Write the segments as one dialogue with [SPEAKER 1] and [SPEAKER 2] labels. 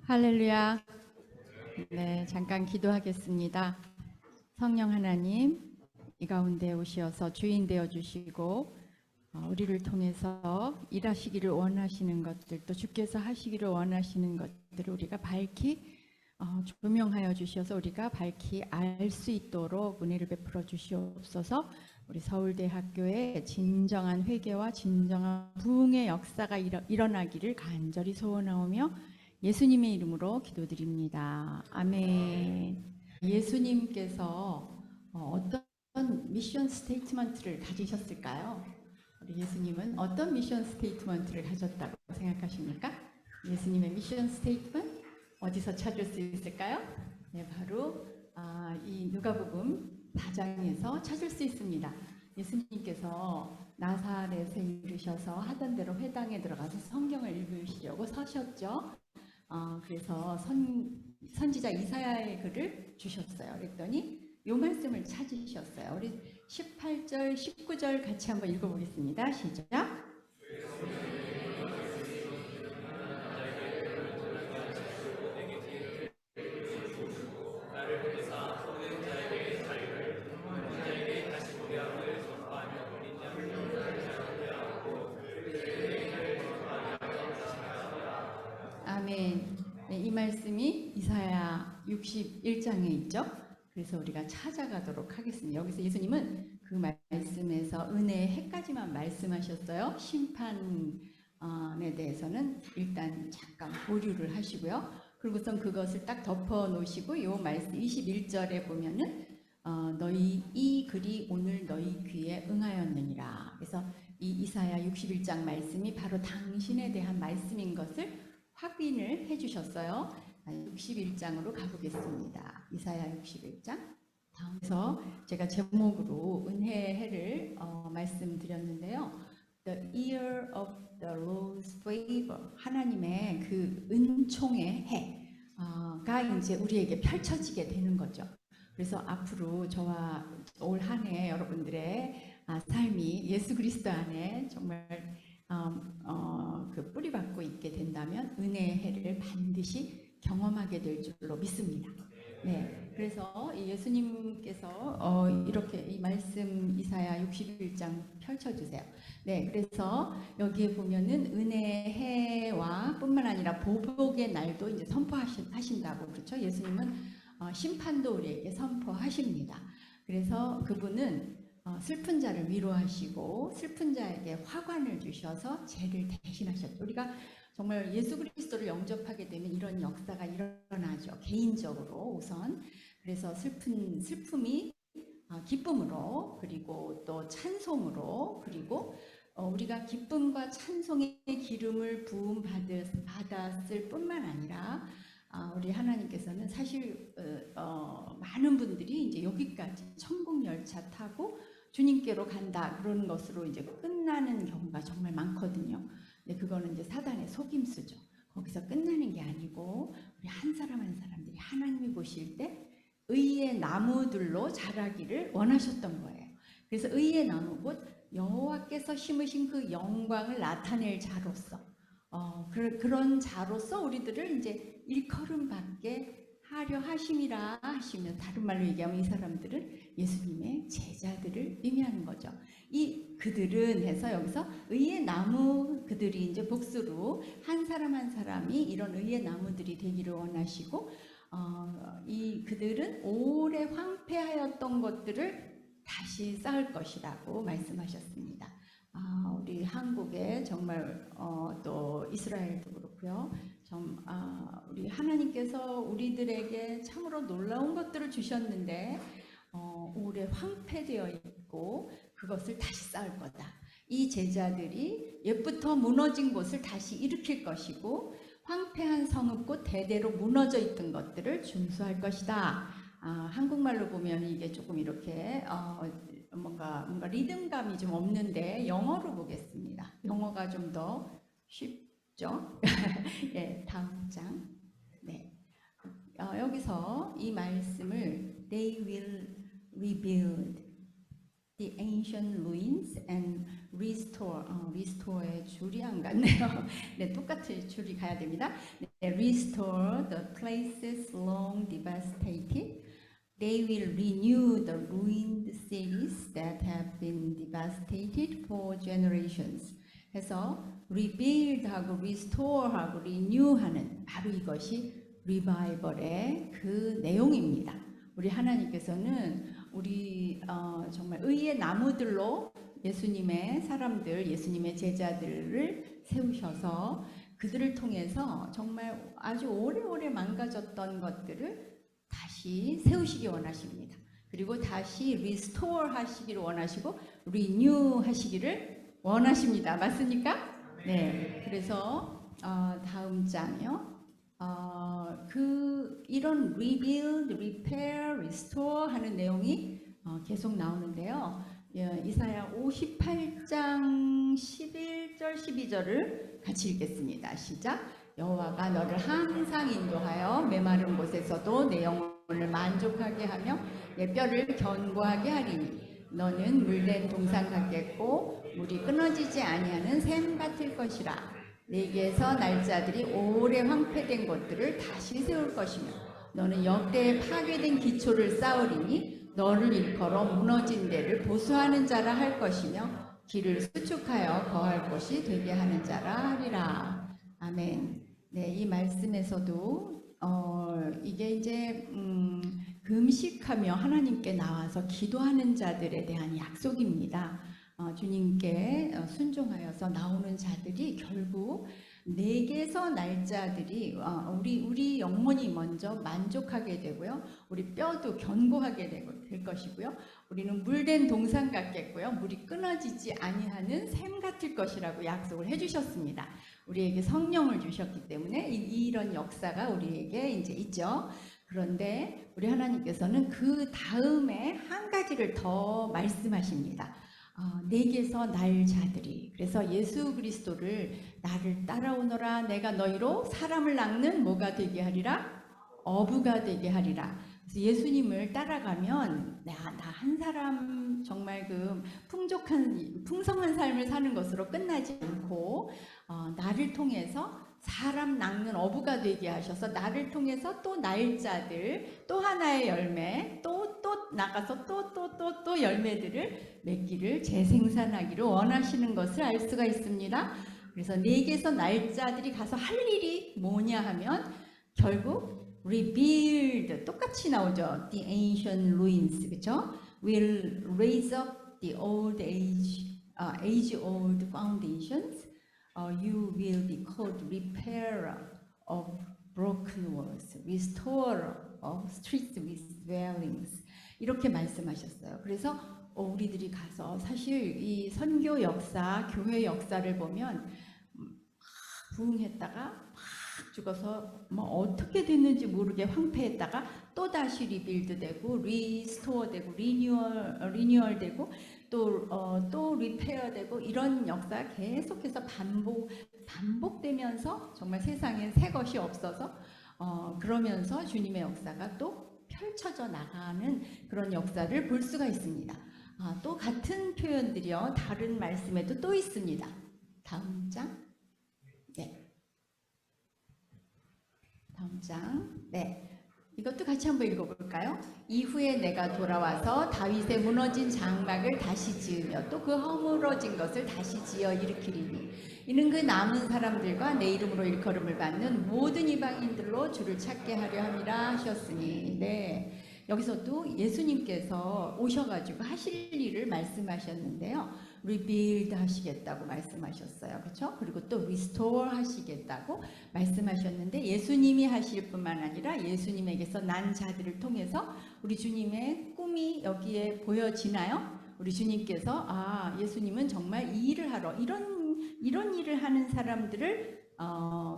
[SPEAKER 1] 할렐루야. 네, 잠깐 기도하겠습니다. 성령 하나님, 이 가운데 오시어서 주인 되어 주시고 우리를 통해서 일하시기를 원하시는 것들, 또 주께서 하시기를 원하시는 것들을 우리가 밝히 조명하여 주셔서 우리가 밝히 알 수 있도록 은혜를 베풀어 주시옵소서. 우리 서울대학교의 진정한 회개와 진정한 부흥의 역사가 일어나기를 간절히 소원하오며 예수님의 이름으로 기도드립니다. 아멘. 예수님께서 어떤 미션 스테이트먼트를 가지셨을까요? 우리 예수님은 어떤 미션 스테이트먼트를 가졌다고 생각하십니까? 예수님의 미션 스테이트먼트 어디서 찾을 수 있을까요? 네, 바로 이 누가복음 4장에서 찾을 수 있습니다. 예수님께서 나사렛에 이르셔서 하던 대로 회당에 들어가서 성경을 읽으시려고 서셨죠. 그래서 선지자 이사야의 글을 주셨어요. 그랬더니 이 말씀을 찾으셨어요. 우리 18절, 19절 같이 한번 읽어보겠습니다. 시작. 아멘. 네, 이 말씀이 이사야 61장에 있죠. 그래서 우리가 찾아가도록 하겠습니다. 여기서 예수님은 그 말씀에서 은혜의 해까지만 말씀하셨어요. 심판에 대해서는 일단 잠깐 보류를 하시고요. 그리고선 그것을 딱 덮어 놓으시고 이 말씀 21절에 보면은 너희 이 글이 오늘 너희 귀에 응하였느니라. 그래서 이 이사야 61장 말씀이 바로 당신에 대한 말씀인 것을 확인을 해주셨어요. 61장으로 가보겠습니다. 이사야 61장. 다음에서 제가 제목으로 은혜해를 말씀드렸는데요. The year of the Lord's favor. 하나님의 그 은총의 해가 이제 우리에게 펼쳐지게 되는 거죠. 그래서 앞으로 저와 올 한 해 여러분들의 삶이 예수 그리스도 안에 정말 그 뿌리박고 있게 된다면 은혜의 해를 반드시 경험하게 될 줄로 믿습니다. 네, 그래서 예수님께서 이렇게 이 말씀 이사야 61장 펼쳐주세요. 네, 그래서 여기에 보면은 은혜의 해와 뿐만 아니라 보복의 날도 이제 선포하신다고 그렇죠. 예수님은 심판도 우리에게 선포하십니다. 그래서 그분은 슬픈 자를 위로하시고 슬픈 자에게 화관을 주셔서 죄를 대신하셨죠. 우리가 정말 예수 그리스도를 영접하게 되면 이런 역사가 일어나죠. 개인적으로 우선. 그래서 슬픔이 기쁨으로, 그리고 또 찬송으로, 그리고 우리가 기쁨과 찬송의 기름을 부음 받았을 뿐만 아니라 우리 하나님께서는 사실 많은 분들이 이제 여기까지 천국 열차 타고 주님께로 간다 그러는 것으로 이제 끝나는 경우가 정말 많거든요. 근데 그거는 이제 사단의 속임수죠. 거기서 끝나는 게 아니고 우리 한 사람 한 사람들이 하나님이 보실 때 의의 나무들로 자라기를 원하셨던 거예요. 그래서 의의 나무 곧 여호와께서 심으신 그 영광을 나타낼 자로서 그런 자로서 우리들을 이제 일컬음 받게 하려 하심이라 하시면, 다른 말로 얘기하면 이 사람들은 예수님의 제자들을 의미하는 거죠. 이 그들은 해서 여기서 의의 나무, 그들이 이제 복수로 한 사람 한 사람이 이런 의의 나무들이 되기를 원하시고 이 그들은 오래 황폐하였던 것들을 다시 쌓을 것이라고 말씀하셨습니다. 우리 한국에 정말 또 이스라엘도 그렇고요. 우리 하나님께서 우리들에게 참으로 놀라운 것들을 주셨는데 오래 황폐되어 있고 그것을 다시 쌓을 거다. 이 제자들이 옛부터 무너진 곳을 다시 일으킬 것이고 황폐한 성읍 곧 대대로 무너져 있던 것들을 준수할 것이다. 한국말로 보면 이게 조금 이렇게 뭔가 리듬감이 좀 없는데 영어로 보겠습니다. 영어가 좀 더 쉽죠? 네, 다음 장. 네. 여기서 이 말씀을 They will rebuild. the ancient ruins and restore. restore의 줄이 안 갔네요. 네, 똑같이 줄이 가야 됩니다. 네, restore the places long devastated. They will renew the ruined cities that have been devastated for generations. 해서 rebuild하고 restore하고 renew하는 바로 이것이 리바이벌의 그 내용입니다. 우리 하나님께서는 우리 정말 의의 나무들로 예수님의 사람들, 예수님의 제자들을 세우셔서 그들을 통해서 정말 아주 오래오래 망가졌던 것들을 다시 세우시기 원하십니다. 그리고 다시 리스토어 하시기를 원하시고 리뉴 하시기를 원하십니다. 맞습니까? 네. 그래서 다음 장이요. 이런 rebuild, repair, restore 하는 내용이 계속 나오는데요. 이사야 58장 11절 12절을 같이 읽겠습니다. 시작. 여호와가 너를 항상 인도하여 메마른 곳에서도 내 영혼을 만족하게 하며 내 뼈를 견고하게 하리니 너는 물된 동산 같겠고 물이 끊어지지 아니하는 샘 같을 것이라. 내게서 날짜들이 오래 황폐된 것들을 다시 세울 것이며 너는 역대에 파괴된 기초를 쌓으리니 너를 일컬어 무너진 데를 보수하는 자라 할 것이며 길을 수축하여 거할 곳이 되게 하는 자라 하리라. 아멘. 네, 이 말씀에서도 이게 이제 금식하며 하나님께 나와서 기도하는 자들에 대한 약속입니다. 주님께 순종하여서 나오는 자들이 결국 내게서 날짜들이 우리 영혼이 먼저 만족하게 되고요. 우리 뼈도 견고하게 될 것이고요. 우리는 물된 동산 같겠고요. 물이 끊어지지 아니하는 샘 같을 것이라고 약속을 해주셨습니다. 우리에게 성령을 주셨기 때문에 이런 역사가 우리에게 이제 있죠. 그런데 우리 하나님께서는 그 다음에 한 가지를 더 말씀하십니다. 내게서 날 자들이. 그래서 예수 그리스도를 나를 따라오너라. 내가 너희로 사람을 낚는 뭐가 되게 하리라? 어부가 되게 하리라. 그래서 예수님을 따라가면 나 한 사람 정말 그 풍성한 삶을 사는 것으로 끝나지 않고 나를 통해서 사람 낚는 어부가 되게 하셔서 나를 통해서 또 날짜들, 또 하나의 열매, 또 나가서 또 열매들을 맺기를 재생산하기를 원하시는 것을 알 수가 있습니다. 그래서 내게서 날짜들이 가서 할 일이 뭐냐 하면 결국 rebuild, 똑같이 나오죠. The ancient ruins, 그렇죠? Will raise up the old age-old foundations. You will be called repairer of broken walls, restorer of streets with dwellings. 이렇게 말씀하셨어요. 그래서 우리들이 가서 사실 이 선교 역사, 교회 역사를 보면 부흥했다가 막 죽어서 뭐 어떻게 됐는지 모르게 황폐했다가 또 다시 리빌드되고 리스토어되고 리뉴얼되고 또 리페어되고 이런 역사 계속해서 반복되면서 정말 세상에 새 것이 없어서 그러면서 주님의 역사가 또 펼쳐져 나가는 그런 역사를 볼 수가 있습니다. 또 같은 표현들이요 다른 말씀에도 또 있습니다. 다음 장. 네. 다음 장. 네. 이것도 같이 한번 읽어볼까요? 이후에 내가 돌아와서 다윗의 무너진 장막을 다시 지으며 또 그 허물어진 것을 다시 지어 일으키리니 이는 그 남은 사람들과 내 이름으로 일컬음을 받는 모든 이방인들로 주를 찾게 하려 함이라 하셨으니. 네. 여기서도 예수님께서 오셔가지고 하실 일을 말씀하셨는데요. rebuild 하시겠다고 말씀하셨어요. 그렇죠? 그리고 또 restore 하시겠다고 말씀하셨는데 예수님이 하실 뿐만 아니라 예수님에게서 난 자들을 통해서 우리 주님의 꿈이 여기에 보여지나요? 우리 주님께서 예수님은 정말 이 일을 하러 이런 일을 하는 사람들을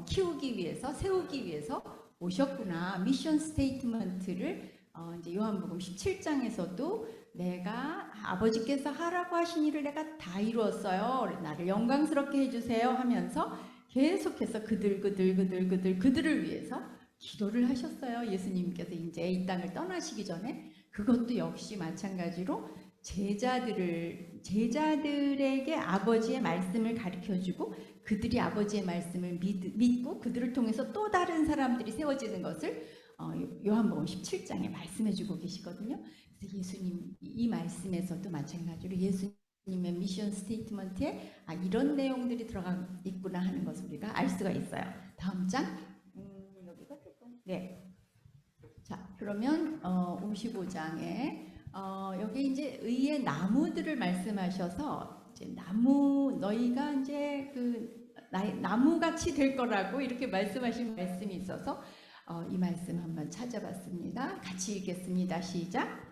[SPEAKER 1] 키우기 위해서 세우기 위해서 오셨구나. 미션 스테이트먼트를 이제 요한복음 17장에서도 내가 아버지께서 하라고 하신 일을 내가 다 이루었어요. 나를 영광스럽게 해주세요 하면서 계속해서 그들을 위해서 기도를 하셨어요. 예수님께서 이제 이 땅을 떠나시기 전에 그것도 역시 마찬가지로 제자들에게 아버지의 말씀을 가르쳐주고 그들이 아버지의 말씀을 믿고 그들을 통해서 또 다른 사람들이 세워지는 것을 요한복음 17장에 말씀해주고 계시거든요. 그래서 예수님 이 말씀에서도 마찬가지로 예수님의 미션 스테이트먼트에 이런 내용들이 들어가 있구나 하는 것을 우리가 알 수가 있어요. 다음 장. 여기가 조금. 네. 자, 그러면 55장에 여기 이제 의의 나무들을 말씀하셔서 이제 너희가 이제 나무같이 될 거라고 이렇게 말씀하신 말씀이 있어서 이 말씀 한번 찾아봤습니다. 같이 읽겠습니다. 시작.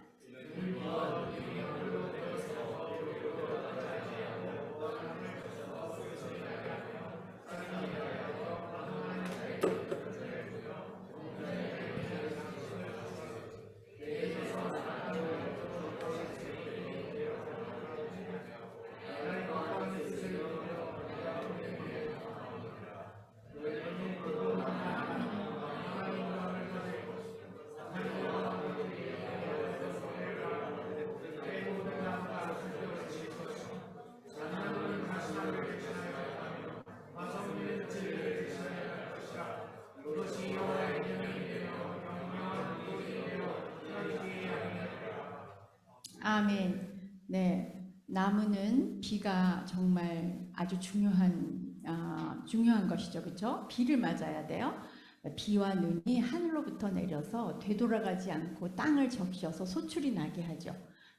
[SPEAKER 1] 아멘. 네, 나무는 비가 정말 아주 중요한 것이죠, 그렇죠? 비를 맞아야 돼요. 비와 눈이 하늘로부터 내려서 되돌아가지 않고 땅을 적셔서 소출이 나게 하죠.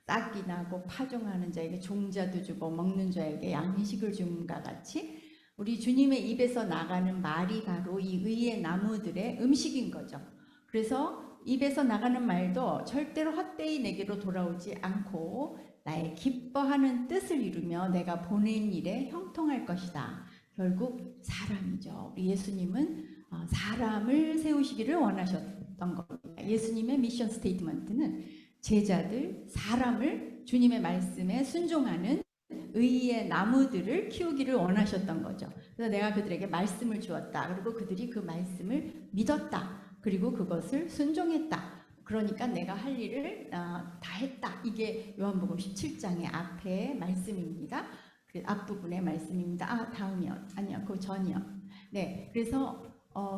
[SPEAKER 1] 싹이 나고 파종하는 자에게 종자도 주고 먹는 자에게 양식을 줌과 같이 우리 주님의 입에서 나가는 말이 바로 이 의의 나무들의 음식인 거죠. 그래서 입에서 나가는 말도 절대로 헛되이 내게로 돌아오지 않고 나의 기뻐하는 뜻을 이루며 내가 보낸 일에 형통할 것이다. 결국 사람이죠. 우리 예수님은 사람을 세우시기를 원하셨던 겁니다. 예수님의 미션 스테이트먼트는 제자들, 사람을 주님의 말씀에 순종하는 의의 나무들을 키우기를 원하셨던 거죠. 그래서 내가 그들에게 말씀을 주었다. 그리고 그들이 그 말씀을 믿었다. 그리고 그것을 순종했다. 그러니까 내가 할 일을 다 했다. 이게 요한복음 17장의 앞에 말씀입니다. 그 앞부분의 말씀입니다. 다음이요. 아니요. 그 전이요. 네. 그래서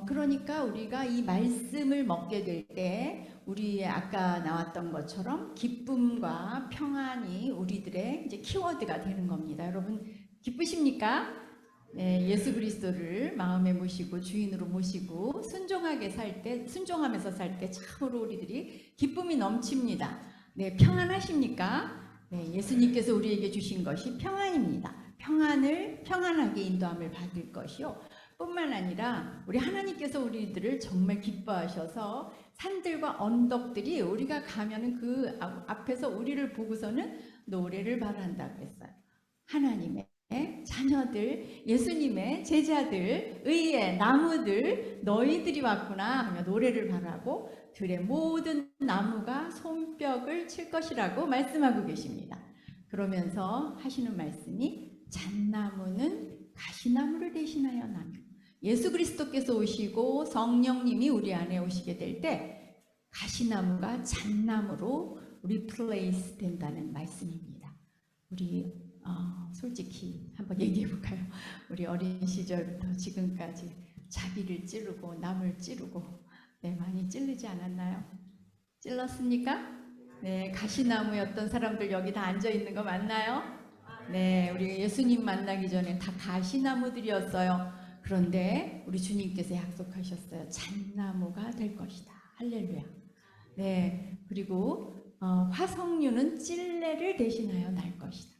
[SPEAKER 1] 그러니까 우리가 이 말씀을 먹게 될 때 우리의 아까 나왔던 것처럼 기쁨과 평안이 우리들의 이제 키워드가 되는 겁니다. 여러분 기쁘십니까? 네, 예수 그리스도를 마음에 모시고 주인으로 모시고 순종하면서 살 때 참으로 우리들이 기쁨이 넘칩니다. 네, 평안하십니까? 네, 예수님께서 우리에게 주신 것이 평안입니다. 평안하게 인도함을 받을 것이요. 뿐만 아니라 우리 하나님께서 우리들을 정말 기뻐하셔서 산들과 언덕들이 우리가 가면은 그 앞에서 우리를 보고서는 노래를 바란다고 했어요. 하나님의 자녀들, 예수님의 제자들, 의의 나무들, 너희들이 왔구나 하며 노래를 바라고 들의 모든 나무가 손뼉을 칠 것이라고 말씀하고 계십니다. 그러면서 하시는 말씀이 잣나무는 가시나무를 대신하여 나며 예수 그리스도께서 오시고 성령님이 우리 안에 오시게 될 때 가시나무가 잣나무로 리플레이스 된다는 말씀입니다. 우리 솔직히 한번 얘기해 볼까요? 우리 어린 시절부터 지금까지 자기를 찌르고 남을 찌르고 많이 찔르지 않았나요? 찔렀습니까? 네, 가시나무였던 사람들 여기 다 앉아 있는 거 맞나요? 네, 우리 예수님 만나기 전에 다 가시나무들이었어요. 그런데 우리 주님께서 약속하셨어요. 잣나무가 될 것이다. 할렐루야. 네, 그리고 화석류는 찔레를 대신하여 날 것이다.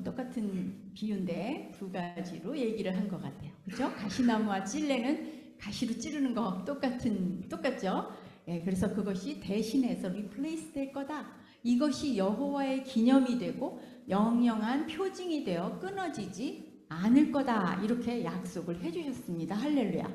[SPEAKER 1] 똑같은 비유인데 두 가지로 얘기를 한 것 같아요. 그렇죠? 가시나무와 찔레는 가시로 찌르는 거 똑같죠? 예, 그래서 그것이 대신해서 리플레이스 될 거다. 이것이 여호와의 기념이 되고 영영한 표징이 되어 끊어지지 않을 거다. 이렇게 약속을 해주셨습니다. 할렐루야.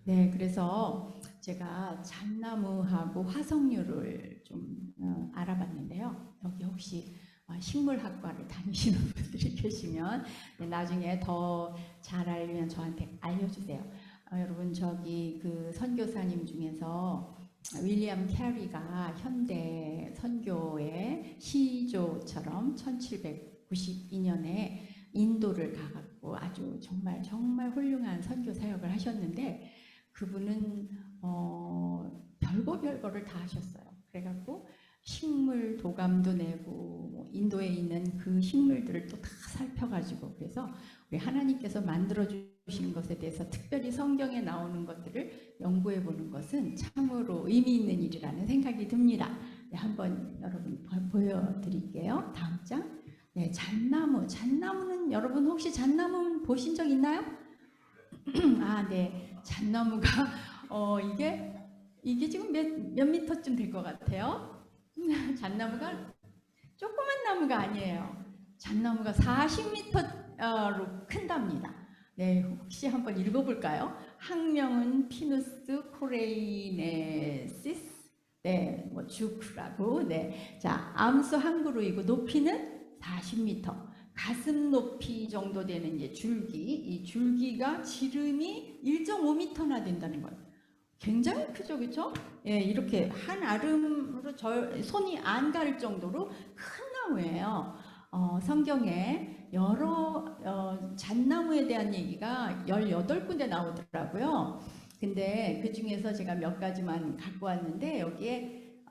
[SPEAKER 1] 네, 그래서 제가 잣나무하고 화석류를 좀 알아봤는데요. 여기 혹시 식물학과를 다니시는 분들이 계시면 나중에 더 잘 알면 저한테 알려주세요. 여러분 저기 그 선교사님 중에서 윌리엄 캐리가 현대 선교의 시조처럼 1792년에 인도를 가갖고 아주 정말 훌륭한 선교 사역을 하셨는데, 그분은 별거를 다 하셨어요. 그래갖고 식물 도감도 내고 인도에 있는 그 식물들을 또 다 살펴가지고, 그래서 우리 하나님께서 만들어 주신 것에 대해서 특별히 성경에 나오는 것들을 연구해 보는 것은 참으로 의미 있는 일이라는 생각이 듭니다. 네, 한번 여러분 보여드릴게요. 다음 장. 네, 잣나무. 잣나무는 여러분 혹시 잣나무 보신 적 있나요? 아, 네. 잣나무가 이게 지금 몇 미터쯤 될 것 같아요? 잣나무가 조그만 나무가 아니에요. 잣나무가 40m로 큰답니다. 네, 혹시 한번 읽어볼까요? 학명은 피누스 코레이네시스, 네, 뭐 주크라고, 네, 자, 암수 한그루이고 높이는 40m, 가슴 높이 정도 되는 이제 줄기, 이 줄기가 지름이 1.5m나 된다는 거예요. 굉장히 크죠, 그렇죠? 예, 이렇게 한 아름으로 손이 안 갈 정도로 큰 나무예요. 성경에 여러 잣나무에 대한 얘기가 18군데 나오더라고요. 근데 그 중에서 제가 몇 가지만 갖고 왔는데, 여기에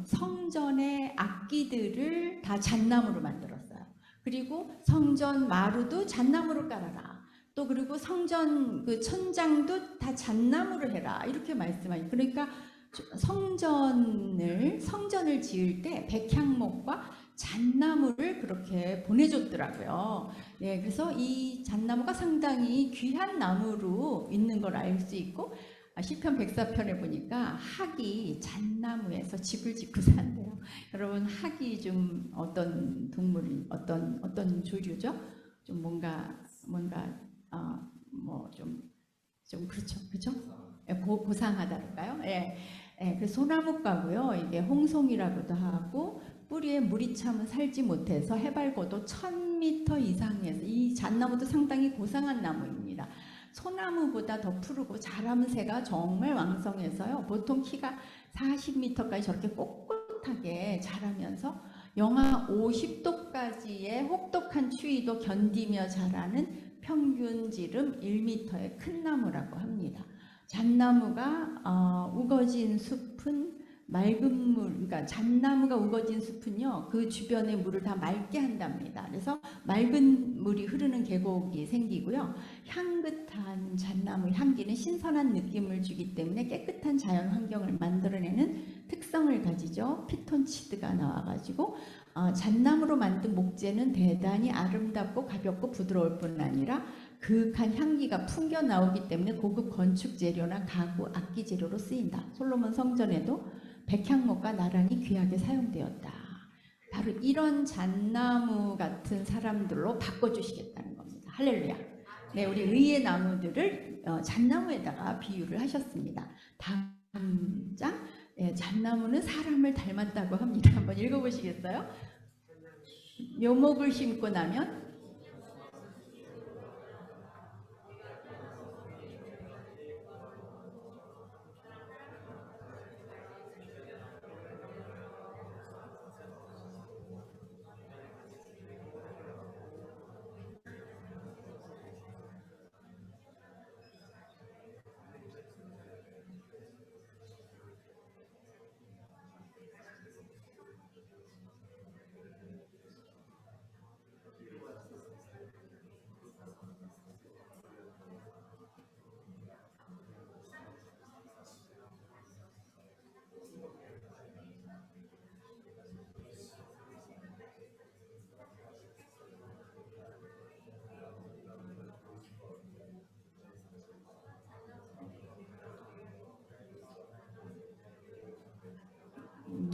[SPEAKER 1] 성전의 악기들을 다 잣나무로 만들었어요. 그리고 성전 마루도 잣나무로 깔아라. 또 그리고 성전 그 천장도 다 잣나무로 해라, 이렇게 말씀하시고, 그러니까 성전을 지을 때 백향목과 잣나무를 그렇게 보내줬더라고요. 네, 그래서 이 잣나무가 상당히 귀한 나무로 있는 걸 알 수 있고, 시편 104편에 보니까 학이 잣나무에서 집을 짓고 산대요. 여러분, 학이 좀 어떤 동물이 어떤 조류죠? 좀 뭔가 뭐 좀 그렇죠? 고상하다랄까요? 예. 예, 그 소나무과고요. 이게 홍송이라고도 하고, 뿌리에 물이 차면 살지 못해서 해발고도 1000m 이상에서, 이 잣나무도 상당히 고상한 나무입니다. 소나무보다 더 푸르고 자라면 새가 정말 왕성해서요. 보통 키가 40m까지 저렇게 꼿꼿하게 자라면서 영하 50도까지의 혹독한 추위도 견디며 자라는 평균 지름 1m의 큰 나무라고 합니다. 잣나무가 우거진 숲은 맑은 물, 그러니까 잣나무가 우거진 숲은요, 그 주변의 물을 다 맑게 한답니다. 그래서 맑은 물이 흐르는 계곡이 생기고요. 향긋한 잣나무 향기는 신선한 느낌을 주기 때문에 깨끗한 자연 환경을 만들어내는 특성을 가지죠. 피톤치드가 나와가지고 잣나무로 만든 목재는 대단히 아름답고 가볍고 부드러울 뿐 아니라 그윽한 향기가 풍겨 나오기 때문에 고급 건축 재료나 가구, 악기 재료로 쓰인다. 솔로몬 성전에도 백향목과 나란히 귀하게 사용되었다. 바로 이런 잣나무 같은 사람들로 바꿔주시겠다는 겁니다. 할렐루야. 네, 우리 의의 나무들을 잣나무에다가 비유를 하셨습니다. 다음 장. 네, 잣나무는 사람을 닮았다고 합니다. 한번 읽어보시겠어요? 묘목을 심고 나면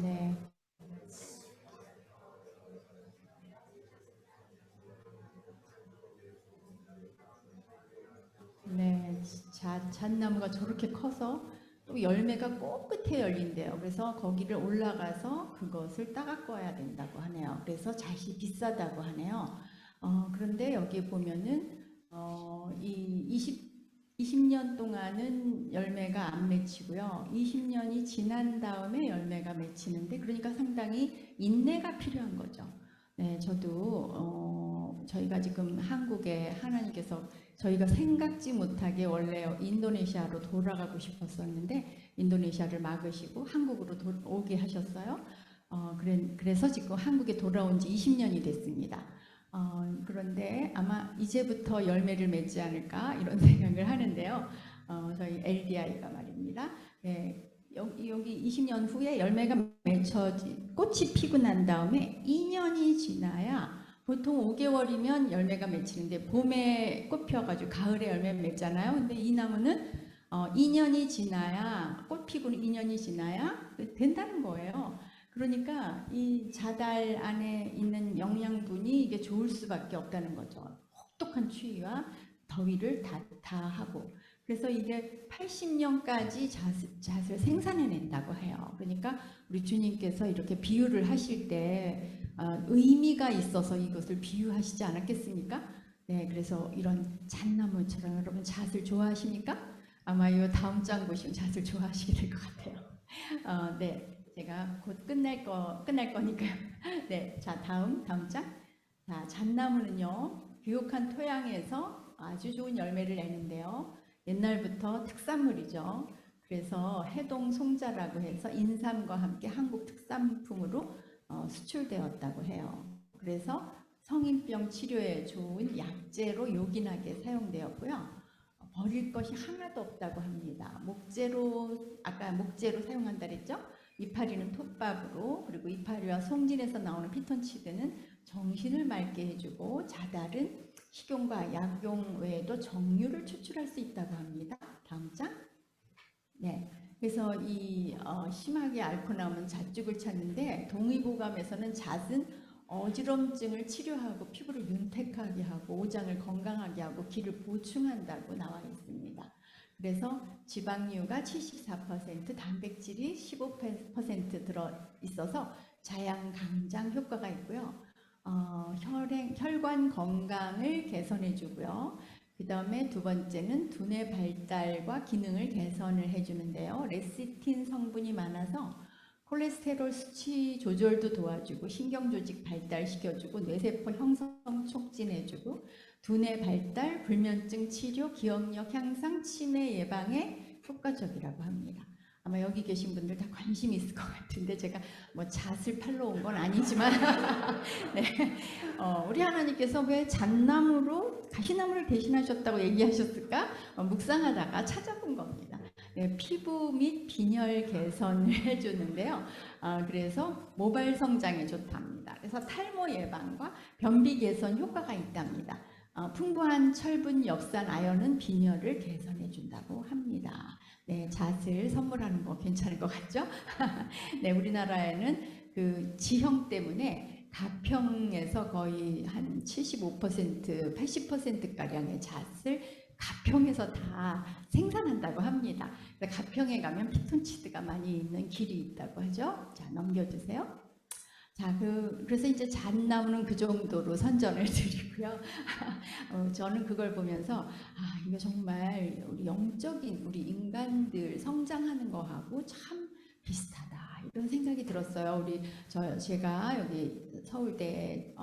[SPEAKER 1] 네. 네, 잣나무가 저렇게 커서 또 열매가 꼭 끝에 열린대요. 그래서 거기를 올라가서 그것을 따갖고 와야 된다고 하네요. 그래서 잣이 비싸다고 하네요. 그런데 여기 보면은 이 20년 동안 동안은 열매가 안 맺히고요. 20년이 지난 다음에 열매가 맺히는데, 그러니까 상당히 인내가 필요한 거죠. 네, 저도 저희가 지금 한국에 하나님께서 저희가 생각지 못하게 원래 인도네시아로 돌아가고 싶었었는데 인도네시아를 막으시고 한국으로 오게 하셨어요. 그래서 지금 한국에 돌아온 지 20년이 됐습니다. 그런데 아마 이제부터 열매를 맺지 않을까 이런 생각을 하는데요. 저희 LDI가 말입니다. 예, 여기 20년 후에 열매가 맺혀지 꽃이 피고 난 다음에 2년이 지나야 보통 5개월이면 열매가 맺히는데 봄에 꽃 펴가지고 가을에 열매 맺잖아요. 근데 이 나무는 2년이 지나야 꽃 피고 2년이 지나야 된다는 거예요. 그러니까 이 자달 안에 있는 영양분이 이게 좋을 수밖에 없다는 거죠. 혹독한 추위와 더위를 다 하고. 그래서 이게 80년까지 잣을 생산해낸다고 해요. 그러니까 우리 주님께서 이렇게 비유를 하실 때 의미가 있어서 이것을 비유하시지 않았겠습니까? 네, 그래서 이런 잣나무처럼 여러분 잣을 좋아하십니까? 아마 이 다음 장 보시면 잣을 좋아하시게 될 것 같아요. 네. 제가 곧 끝날 거니까요. 네, 자 다음 장. 자, 잣나무는요 비옥한 토양에서 아주 좋은 열매를 내는데요. 옛날부터 특산물이죠. 그래서 해동 송자라고 해서 인삼과 함께 한국 특산품으로 수출되었다고 해요. 그래서 성인병 치료에 좋은 약재로 요긴하게 사용되었고요. 버릴 것이 하나도 없다고 합니다. 아까 목재로 사용한다 그랬죠? 이파리는 톱밥으로, 그리고 이파리와 송진에서 나오는 피톤치드는 정신을 맑게 해주고 자달은 식용과 약용 외에도 정유를 추출할 수 있다고 합니다. 다음 장. 네, 그래서 이 심하게 앓고 나오면 잣죽을 찾는데 동의보감에서는 잣은 어지럼증을 치료하고 피부를 윤택하게 하고 오장을 건강하게 하고 기를 보충한다고 나와 있습니다. 그래서 지방류가 74%, 단백질이 15% 들어있어서 자양 강장 효과가 있고요. 혈관 건강을 개선해주고요. 그 다음에 두 번째는 두뇌 발달과 기능을 개선을 해주는데요. 레시틴 성분이 많아서 콜레스테롤 수치 조절도 도와주고 신경조직 발달시켜주고 뇌세포 형성 촉진해주고 두뇌 발달, 불면증 치료, 기억력 향상, 치매 예방에 효과적이라고 합니다. 아마 여기 계신 분들 다 관심이 있을 것 같은데 제가 뭐 잣을 팔러 온 건 아니지만 네. 우리 하나님께서 왜 잣나무로 가시나무를 대신하셨다고 얘기하셨을까? 묵상하다가 찾아본 겁니다. 네, 피부 및 빈혈 개선을 해주는데요. 그래서 모발 성장에 좋답니다. 그래서 탈모 예방과 변비 개선 효과가 있답니다. 풍부한 철분, 엽산, 아연은 빈혈을 개선해 준다고 합니다. 네, 잣을 선물하는 거 괜찮을 것 같죠? 네, 우리나라에는 그 지형 때문에 가평에서 거의 한 75%, 80%가량의 잣을 가평에서 다 생산한다고 합니다. 가평에 가면 피톤치드가 많이 있는 길이 있다고 하죠. 자, 넘겨주세요. 자, 그래서 이제 잣나무는 그 정도로 선전을 드리고요. 저는 그걸 보면서 이거 정말 우리 영적인 우리 인간들 성장하는 거하고 참 비슷하다 이런 생각이 들었어요. 제가 여기 서울대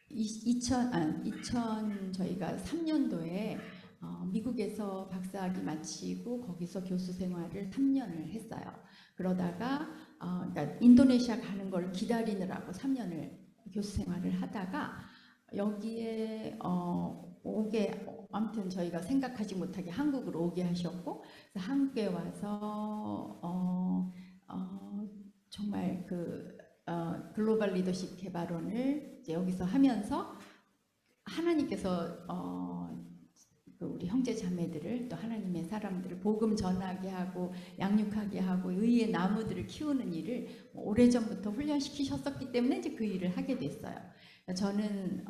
[SPEAKER 1] 2000 저희가 3년도에 미국에서 박사학위 마치고 거기서 교수 생활을 3년을 했어요. 그러다가 그러니까 인도네시아 가는 걸 기다리느라고 3년을 교수 생활을 하다가 여기에 아무튼 저희가 생각하지 못하게 한국으로 오게 하셨고, 그래서 한국에 와서 정말 글로벌 리더십 개발원을 이제 여기서 하면서 하나님께서 우리 형제 자매들을 또 하나님의 사람들을 복음 전하게 하고 양육하게 하고 의의 나무들을 키우는 일을 오래전부터 훈련시키셨었기 때문에 이제 그 일을 하게 됐어요. 저는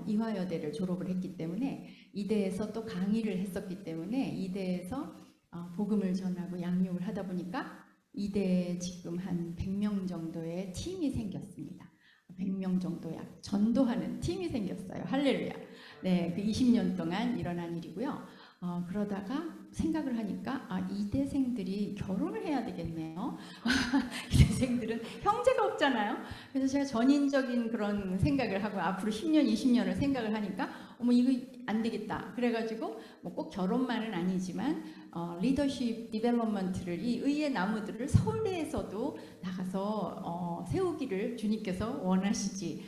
[SPEAKER 1] 이화여대를 졸업을 했기 때문에 이대에서 또 강의를 했었기 때문에 이대에서 복음을 전하고 양육을 하다 보니까 이대에 지금 한 100명 정도의 팀이 생겼습니다. 100명 정도의 전도하는 팀이 생겼어요. 할렐루야. 네, 그 20년 동안 일어난 일이고요. 그러다가 생각을 하니까 이대생들이 결혼을 해야 되겠네요. 이대생들은 형제가 없잖아요. 그래서 제가 전인적인 그런 생각을 하고 앞으로 10년, 20년을 생각을 하니까 어머 이거 안 되겠다. 그래가지고 뭐 꼭 결혼만은 아니지만 리더십 디벨롭먼트를 이 의의 나무들을 서울대에서도 나가서 세우기를 주님께서 원하시지.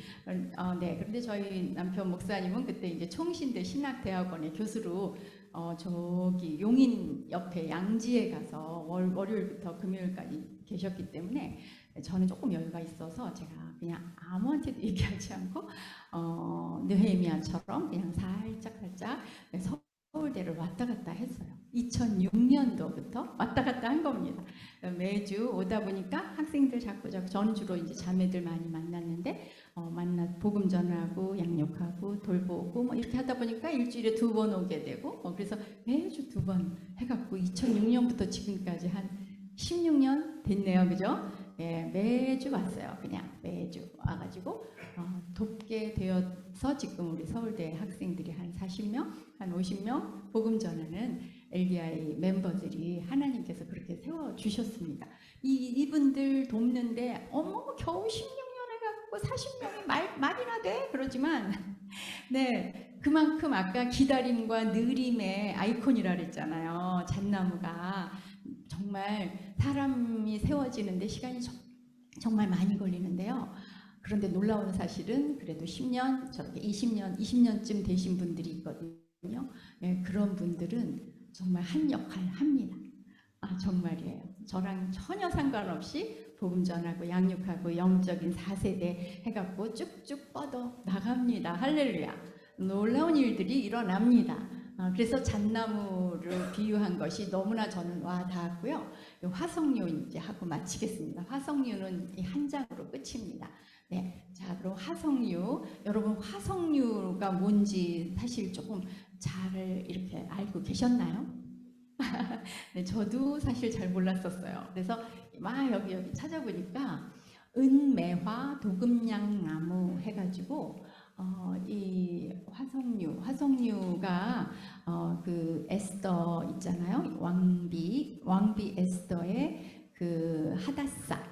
[SPEAKER 1] 네. 그런데 저희 남편 목사님은 그때 이제 총신대 신학대학원의 교수로 저기 용인 옆에 양지에 가서 월요일부터 금요일까지 계셨기 때문에 저는 조금 여유가 있어서 제가 그냥 아무한테도 얘기하지 않고 느헤미야처럼 그냥 살짝 서울대를 왔다 갔다 했어요. 2006년도부터 왔다 갔다 한 겁니다. 매주 오다 보니까 학생들 자꾸 전 주로 이제 자매들 많이 만났는데 복음 전하고 양육하고 돌보고 뭐 이렇게 하다 보니까 일주일에 2번 오게 되고 그래서 매주 2번 해갖고 2006년부터 지금까지 한 16년 됐네요, 그죠? 예, 매주 왔어요. 그냥 매주 와가지고 돕게 되어서 지금 우리 서울대 학생들이 한 40명, 한 50명 복음 전하는 LDI 멤버들이 하나님께서 그렇게 세워주셨습니다. 이분들 돕는데 겨우 16년 해갖고 40명이 말이나 돼? 그러지만 네, 그만큼 아까 기다림과 느림의 아이콘이라 그랬잖아요. 잣나무가 정말 사람이 세워지는데 시간이 정말 많이 걸리는데요. 그런데 놀라운 사실은 그래도 10년, 저렇게 20년쯤 되신 분들이 있거든요. 네, 그런 분들은 정말 한 역할 합니다. 정말이에요. 저랑 전혀 상관없이 복음 전하고 양육하고 영적인 4세대 해갖고 쭉쭉 뻗어 나갑니다. 할렐루야. 놀라운 일들이 일어납니다. 그래서 잣나무를 비유한 것이 너무나 저는 와 닿았고요. 화석류 이제 하고 마치겠습니다. 화석류는 이 한 장으로 끝입니다. 네, 자 그럼 화석류, 여러분 화석류가 뭔지 사실 조금 잘 이렇게 알고 계셨나요? 네, 저도 사실 잘 몰랐었어요. 그래서 막 여기 찾아보니까 은매화 도금냥나무 해가지고 이 화석류가 그 에스더 있잖아요. 왕비 에스더의 그 하다사,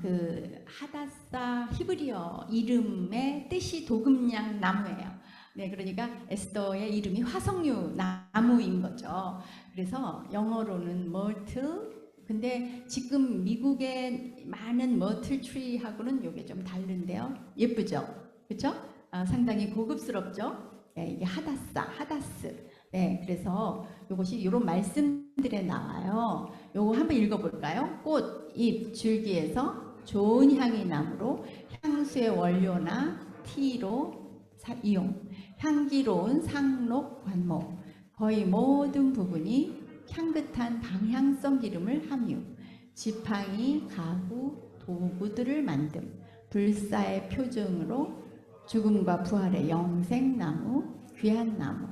[SPEAKER 1] 그 하다사 히브리어 이름의 뜻이 도금냥 나무예요. 네, 그러니까 에스더의 이름이 화석류 나무인 거죠. 그래서 영어로는 머틀. 근데 지금 미국의 많은 머틀 트리하고는 이게 좀 다른데요. 예쁘죠? 그렇죠? 상당히 고급스럽죠? 네, 이게 하다스. 네, 그래서 이것이 이런 말씀들에 나와요. 요거 한번 읽어볼까요? 꽃, 잎, 줄기에서 좋은 향이 나므로 향수의 원료나 티로 이용, 향기로운 상록, 관목, 거의 모든 부분이 향긋한 방향성 기름을 함유, 지팡이, 가구, 도구들을 만듦, 불사의 표징으로 죽음과 부활의 영생나무, 귀한 나무,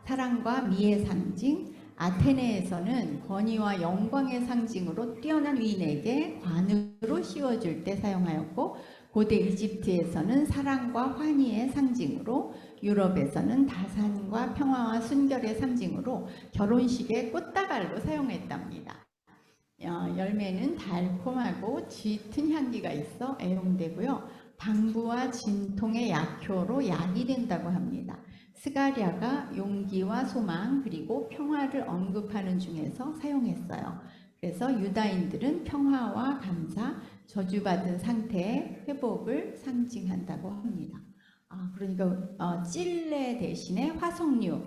[SPEAKER 1] 사랑과 미의 상징, 아테네에서는 권위와 영광의 상징으로 뛰어난 위인에게 관으로 씌워줄 때 사용하였고, 고대 이집트에서는 사랑과 환희의 상징으로, 유럽에서는 다산과 평화와 순결의 상징으로 결혼식의 꽃다발로 사용했답니다. 열매는 달콤하고 짙은 향기가 있어 애용되고요. 방부와 진통의 약효로 약이 된다고 합니다. 스가랴가 용기와 소망 그리고 평화를 언급하는 중에서 사용했어요. 그래서 유다인들은 평화와 감사, 저주받은 상태의 회복을 상징한다고 합니다. 그러니까 찔레 대신에 화석류,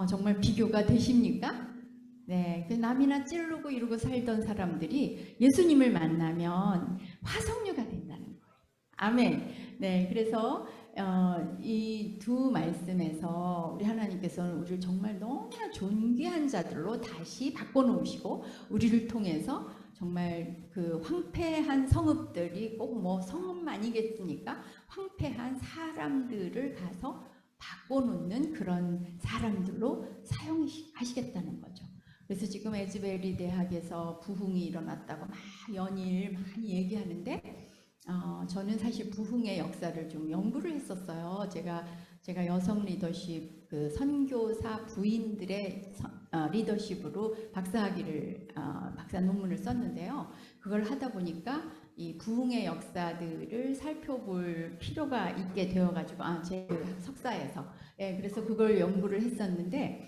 [SPEAKER 1] 정말 비교가 되십니까? 네, 그 남이나 찌르고 이러고 살던 사람들이 예수님을 만나면 화석류가 된다는 거예요. 아멘. 네, 그래서 이 두 말씀에서 우리 하나님께서는 우리를 정말 너무나 존귀한 자들로 다시 바꿔놓으시고 우리를 통해서 정말 그 황폐한 성읍들이 꼭 뭐 성읍만이겠습니까? 황폐한 사람들을 가서 바꿔놓는 그런 사람들로 사용하시겠다는 거죠. 그래서 지금 에즈베리 대학에서 부흥이 일어났다고 막 연일 많이 얘기하는데 저는 사실 부흥의 역사를 좀 연구를 했었어요. 제가 제가 여성 리더십 그 선교사 부인들의 리더십으로 박사 논문을 썼는데요. 그걸 하다 보니까 이 부흥의 역사들을 살펴볼 필요가 있게 되어가지고 제 석사에서 그래서 그걸 연구를 했었는데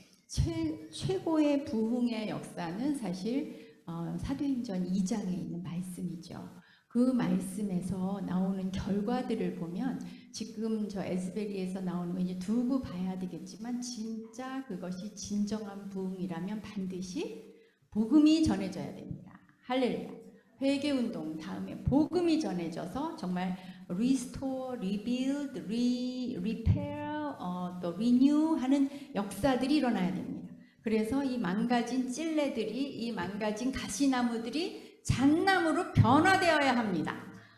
[SPEAKER 1] 최고의 부흥의 역사는 사실 사도행전 2장에 있는 말씀이죠. 그 말씀에서 나오는 결과들을 보면 지금 저 에스베리에서 나오는 거 이제 두고 봐야 되겠지만 진짜 그것이 진정한 부흥이라면 반드시 복음이 전해져야 됩니다. 할렐루야. 회개운동 다음에 복음이 전해져서 정말 restore, rebuild, repair, 또 renew 하는 역사들이 일어나야 됩니다. 그래서 이 망가진 찔레들이, 이 망가진 가시나무들이 잣나무로 변화되어야 합니다.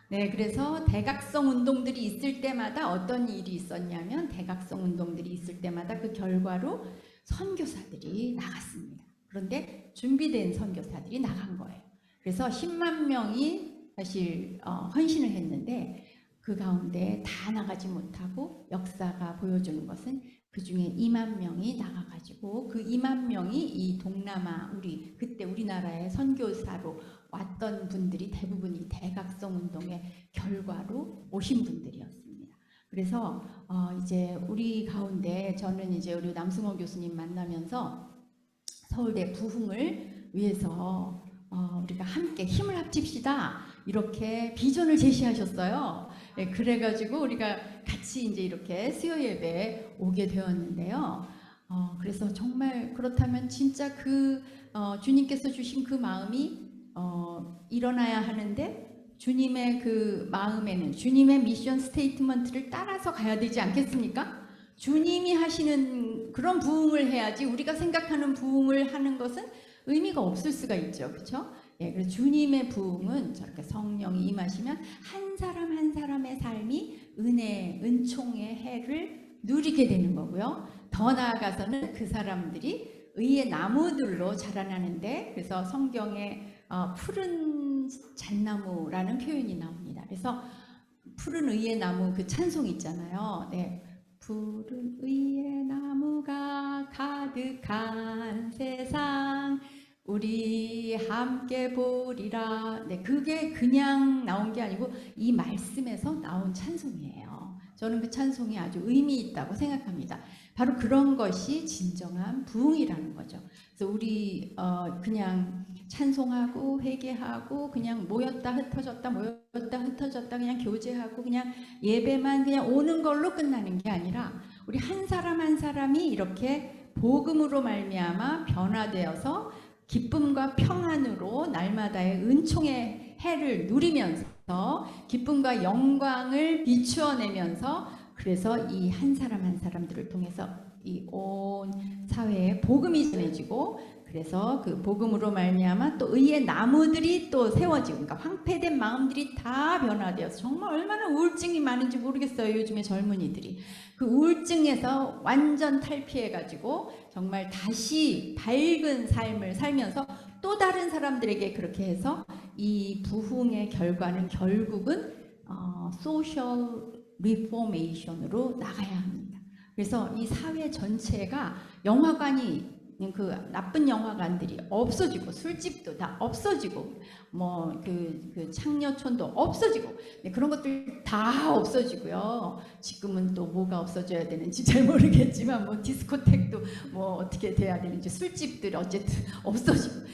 [SPEAKER 1] 네, 그래서 대각성 운동들이 있을 때마다 어떤 일이 있었냐면 대각성 운동들이 있을 때마다 그 결과로 선교사들이 나갔습니다. 그런데 준비된 선교사들이 나간 거예요. 그래서 10만 명이 사실 헌신을 했는데 그 가운데 다 나가지 못하고 역사가 보여주는 것은 그 중에 2만 명이 나가가지고 그 2만 명이 이 동남아 그때 우리나라의 선교사로 왔던 분들이 대부분 이 대각성 운동의 결과로 오신 분들이었습니다. 그래서 이제 우리 가운데 저는 이제 우리 남승호 교수님 만나면서 서울대 부흥을 위해서 우리가 함께 힘을 합칩시다 이렇게 비전을 제시하셨어요. 네, 그래가지고 우리가 같이 이제 이렇게 수요 예배에 오게 되었는데요. 그래서 정말 그렇다면 진짜 주님께서 주신 그 마음이 일어나야 하는데 주님의 그 마음에는 주님의 미션 스테이트먼트를 따라서 가야 되지 않겠습니까? 주님이 하시는 그런 부흥을 해야지 우리가 생각하는 부흥을 하는 것은 의미가 없을 수가 있죠. 그렇죠? 그래서 주님의 부흥은 저렇게 성령이 임하시면 한 사람 한 사람의 삶이 은총의 해를 누리게 되는 거고요. 더 나아가서는 그 사람들이 의의 나무들로 자라나는데 그래서 성경에 푸른 잣나무라는 표현이 나옵니다. 그래서 푸른 의의 나무 그 찬송 있잖아요. 네. 푸른 의의 나무가 가득한 세상 우리 함께 보리라. 네, 그게 그냥 나온 게 아니고 이 말씀에서 나온 찬송이에요. 저는 그 찬송이 아주 의미 있다고 생각합니다. 바로 그런 것이 진정한 부흥이라는 거죠. 그래서 우리 그냥 찬송하고 회개하고 그냥 모였다 흩어졌다 그냥 교제하고 그냥 예배만 그냥 오는 걸로 끝나는 게 아니라 우리 한 사람 한 사람이 이렇게 복음으로 말미암아 변화되어서 기쁨과 평안으로 날마다의 은총의 해를 누리면서 기쁨과 영광을 비추어내면서 그래서 이 한 사람 한 사람들을 통해서 이 온 사회에 복음이 전해지고 그래서 그 복음으로 말미암아 또 의의 나무들이 또 세워지고 그러니까 황폐된 마음들이 다 변화되어서 정말 얼마나 우울증이 많은지 모르겠어요. 요즘에 젊은이들이 그 우울증에서 완전 탈피해가지고 정말 다시 밝은 삶을 살면서 또 다른 사람들에게 그렇게 해서 이 부흥의 결과는 결국은 소셜 리포메이션으로 나가야 합니다. 그래서 이 사회 전체가 영화관이 그 나쁜 영화관들이 없어지고 술집도 다 없어지고 뭐 그 창녀촌도 없어지고 그런 것들 다 없어지고요. 지금은 또 뭐가 없어져야 되는지 잘 모르겠지만 뭐 디스코텍도 뭐 어떻게 돼야 되는지 술집들 어쨌든 없어지고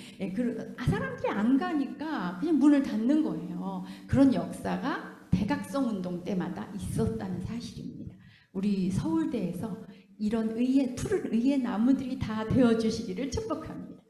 [SPEAKER 1] 사람들이 안 가니까 그냥 문을 닫는 거예요. 그런 역사가 대각성 운동 때마다 있었다는 사실입니다. 우리 서울대에서 이런 푸른 의의 나무들이 다 되어주시기를 축복합니다.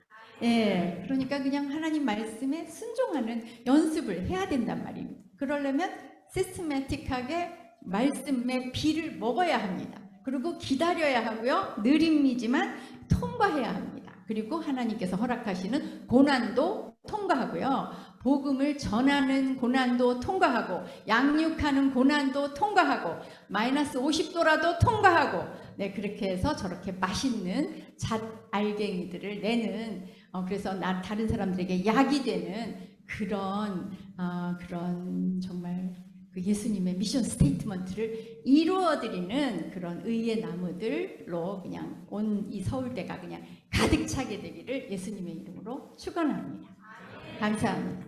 [SPEAKER 1] 예, 그러니까 그냥 하나님 말씀에 순종하는 연습을 해야 된단 말입니다. 그러려면 시스테매틱하게 말씀의 비를 먹어야 합니다. 그리고 기다려야 하고요. 느림이지만 통과해야 합니다. 그리고 하나님께서 허락하시는 고난도 통과하고요. 복음을 전하는 고난도 통과하고 양육하는 고난도 통과하고 마이너스 50도라도 통과하고 그렇게 해서 저렇게 맛있는 잣 알갱이들을 내는 그래서 다른 사람들에게 약이 되는 그런 정말 그 예수님의 미션 스테이트먼트를 이루어드리는 그런 의의 나무들로 그냥 온 이 서울대가 그냥 가득 차게 되기를 예수님의 이름으로 축원합니다. 감사합니다.